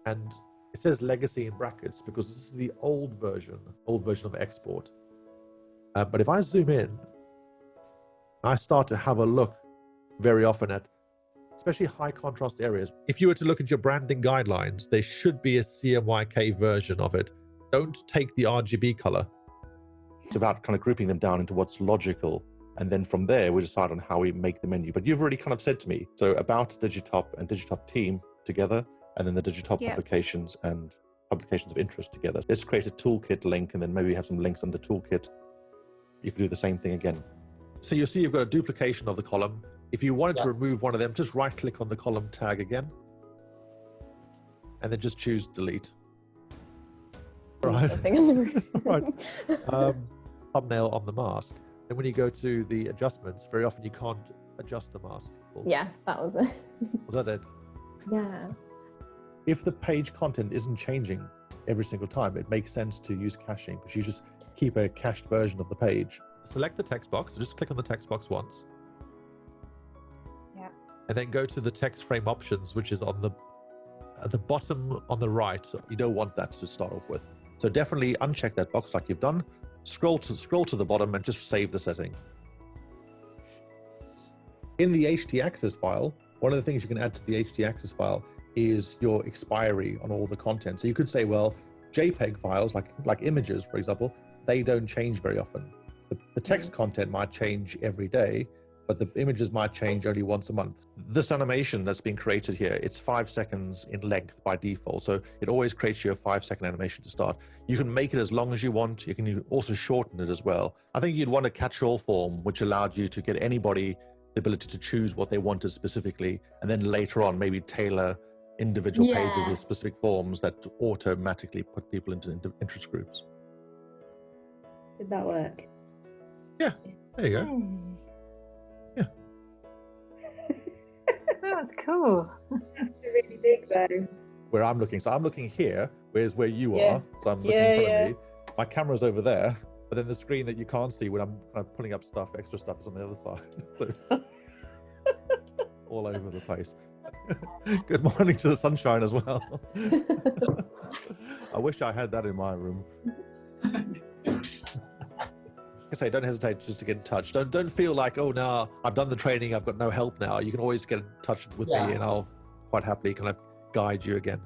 And it says legacy in brackets because this is the old version of export. But if I zoom in, I start to have a look very often at especially high contrast areas. If you were to look at your branding guidelines, there should be a CMYK version of it. Don't take the RGB color. It's about kind of grouping them down into what's logical. And then from there, we decide on how we make the menu. But you've already kind of said to me, so about Digitop and Digitop team together, and then the Digitop publications and publications of interest together. Let's create a toolkit link, and then maybe have some links under toolkit. You can do the same thing again. So you see you've got a duplication of the column. If you wanted to remove one of them, just right click on the column tag again, and then just choose delete. Right. Right. Thumbnail on the mask. Then when you go to the adjustments, very often you can't adjust the mask. Yeah, that was it. Was that it? Yeah. If the page content isn't changing every single time, it makes sense to use caching, because you just keep a cached version of the page. Select the text box, so just click on the text box once. Yeah. And then go to the text frame options, which is on at the bottom on the right. You don't want that to start off with. So definitely uncheck that box like you've done. Scroll to the bottom and just save the setting. In the htaccess file, one of the things you can add to the htaccess file is your expiry on all the content. So you could say, well, JPEG files, like images, for example, they don't change very often. The text content might change every day, but the images might change only once a month. This animation that's been created here, it's 5 seconds in length by default. So it always creates you a 5-second animation to start. You can make it as long as you want. You can also shorten it as well. I think you'd want a catch-all form, which allowed you to get anybody the ability to choose what they wanted specifically, and then later on maybe tailor individual pages with specific forms that automatically put people into interest groups. Did that work? Yeah, there you go. Yeah. Oh, that's cool. That's really big though. Where I'm looking, so I'm looking here, where's where you are. So I'm looking in front of me. My camera's over there, but then the screen that you can't see when I'm kind of pulling up stuff, extra stuff, is on the other side. So it's all over the place. Good morning to the sunshine as well. I wish I had that in my room. Like I say, don't hesitate just to get in touch. Don't feel like, oh, now I've done the training, I've got no help now. You can always get in touch with me, and I'll quite happily kind of guide you again.